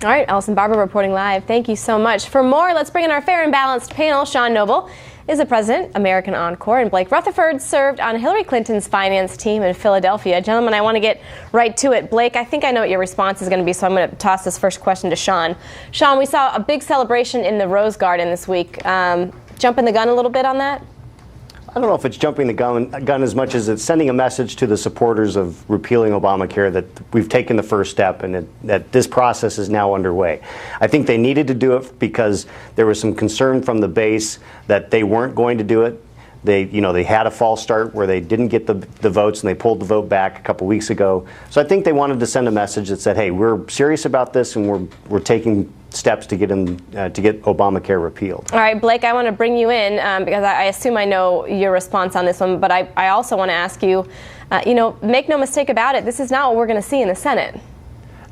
All right, Allison Barber reporting live. Thank you so much. For more, let's bring in our fair and balanced panel. Sean Noble is the president, American Encore, and Blake Rutherford served on Hillary Clinton's finance team in Philadelphia. Gentlemen, I want to get right to it. Blake, I think I know what your response is going to be, so I'm going to toss this first question to Sean. Sean, we saw a big celebration in the Rose Garden this week. Jumping the gun a little bit on that? I don't know if it's jumping the gun as much as it's sending a message to the supporters of repealing Obamacare that we've taken the first step and that this process is now underway. I think they needed to do it because there was some concern from the base that they weren't going to do it. They had a false start where they didn't get the votes and they pulled the vote back a couple weeks ago. So I think they wanted to send a message that said, hey, we're serious about this and we're taking steps to get Obamacare repealed. All right, Blake, I want to bring you in because I assume I know your response on this one, but I also want to ask you, make no mistake about it, this is not what we're going to see in the Senate.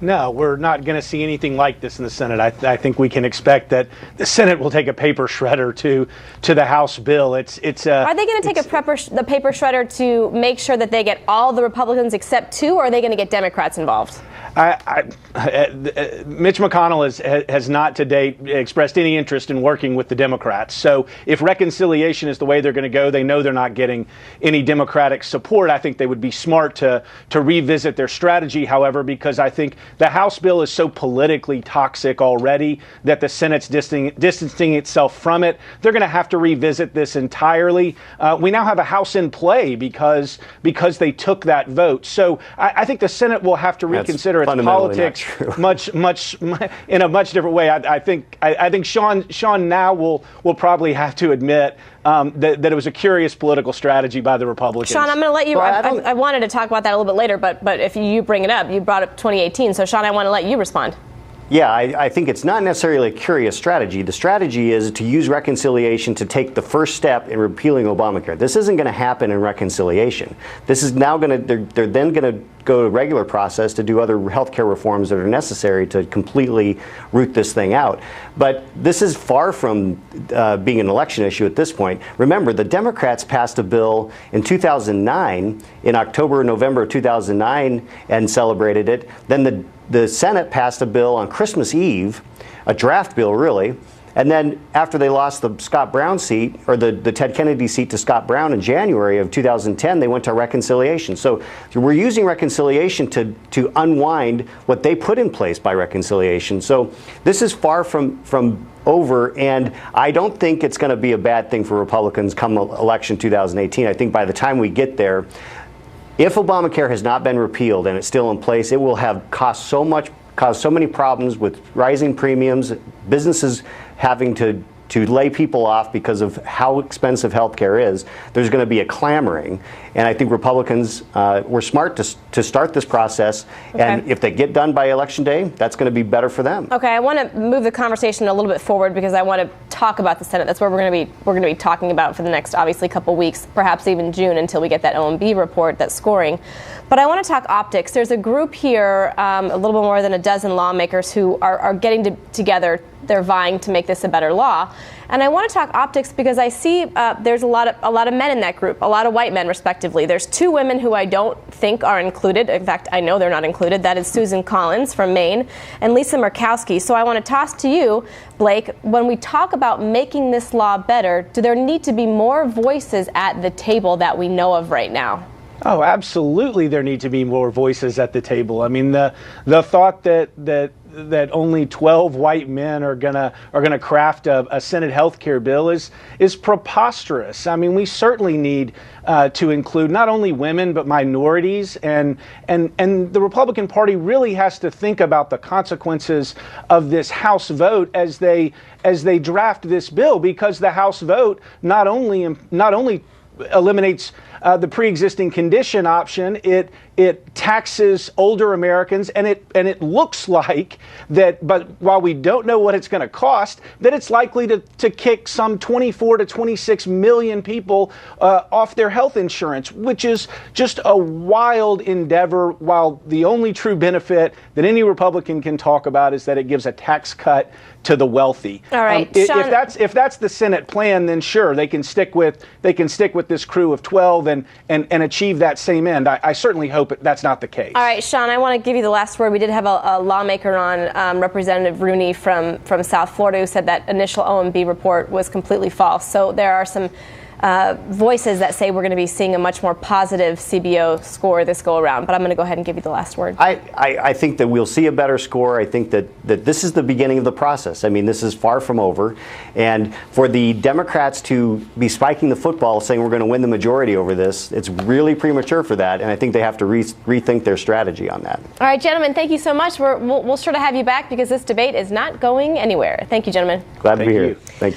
No, we're not going to see anything like this in the Senate. I think we can expect that the Senate will take a paper shredder to the House bill. Are they going to take the paper shredder to make sure that they get all the Republicans except two, or are they going to get Democrats involved? Mitch McConnell has not to date expressed any interest in working with the Democrats. So if reconciliation is the way they're going to go, they know they're not getting any Democratic support. I think they would be smart to revisit their strategy, however, because I think the House bill is so politically toxic already that the Senate's distancing itself from it. They're going to have to revisit this entirely. We now have a House in play because they took that vote. So I think the Senate will have to reconsider its politics much in a much different way. I think Sean now will probably have to admit that it was a curious political strategy by the Republicans. Sean, I'm going to let you. I wanted to talk about that a little bit later, but if you bring it up, you brought up 2018. So Sean, I want to let you respond. Yeah, I think it's not necessarily a curious strategy. The strategy is to use reconciliation to take the first step in repealing Obamacare. This isn't going to happen in reconciliation. This is now going to, they're then going to go to regular process to do other health care reforms that are necessary to completely root this thing out. But this is far from being an election issue at this point. Remember, the Democrats passed a bill in 2009, in October or November of 2009, and celebrated it. Then the Senate passed a bill on Christmas Eve, a draft bill really, and then after they lost the Scott Brown seat, or the Ted Kennedy seat to Scott Brown in January of 2010, they went to reconciliation. So we're using reconciliation to unwind what they put in place by reconciliation. So this is far from over, and I don't think it's going to be a bad thing for Republicans come election 2018. I think by the time we get there, if Obamacare has not been repealed and it's still in place, it will have caused so many problems with rising premiums, businesses having to lay people off because of how expensive health care is. There's going to be a clamoring, and I think Republicans were smart to start this process. Okay. And if they get done by Election Day, that's going to be better for them. Okay, I want to move the conversation a little bit forward because I want to talk about the Senate. That's where we're going to be talking about for the next, obviously, couple weeks, perhaps even June, until we get that OMB report, that scoring. But I want to talk optics. There's a group here, a little bit more than a dozen lawmakers who are getting together. They're vying to make this a better law. And I want to talk optics because I see there's a lot of men in that group, a lot of white men, respectively. There's two women who I don't think are included. In fact, I know they're not included. That is Susan Collins from Maine and Lisa Murkowski. So I want to toss to you, Blake, when we talk about making this law better, do there need to be more voices at the table that we know of right now? Oh, absolutely. There need to be more voices at the table. I mean, the thought that only 12 white men are gonna craft a Senate health care bill is preposterous. I mean, we certainly need to include not only women but minorities, and the Republican Party really has to think about the consequences of this House vote as they draft this bill, because the House vote not only eliminates the pre-existing condition option, it taxes older Americans, and it looks like that, but while we don't know what it's going to cost, that it's likely to kick some 24 to 26 million people off their health insurance, which is just a wild endeavor, while the only true benefit that any Republican can talk about is that it gives a tax cut to the wealthy. All right, if that's the Senate plan, then sure, they can stick with this crew of 12 and achieve that same end. I certainly hope hope that's not the case. All right, Sean, I want to give you the last word. We did have a lawmaker on, Representative Rooney from South Florida, who said that initial OMB report was completely false. So there are some voices that say we're going to be seeing a much more positive CBO score this go around. But I'm going to go ahead and give you the last word. I think that we'll see a better score. I think that this is the beginning of the process. I mean, this is far from over. And for the Democrats to be spiking the football saying we're going to win the majority over this, it's really premature for that. And I think they have to rethink their strategy on that. All right, gentlemen, thank you so much. We'll sure to have you back because this debate is not going anywhere. Thank you, gentlemen. Glad to be here. Thank you.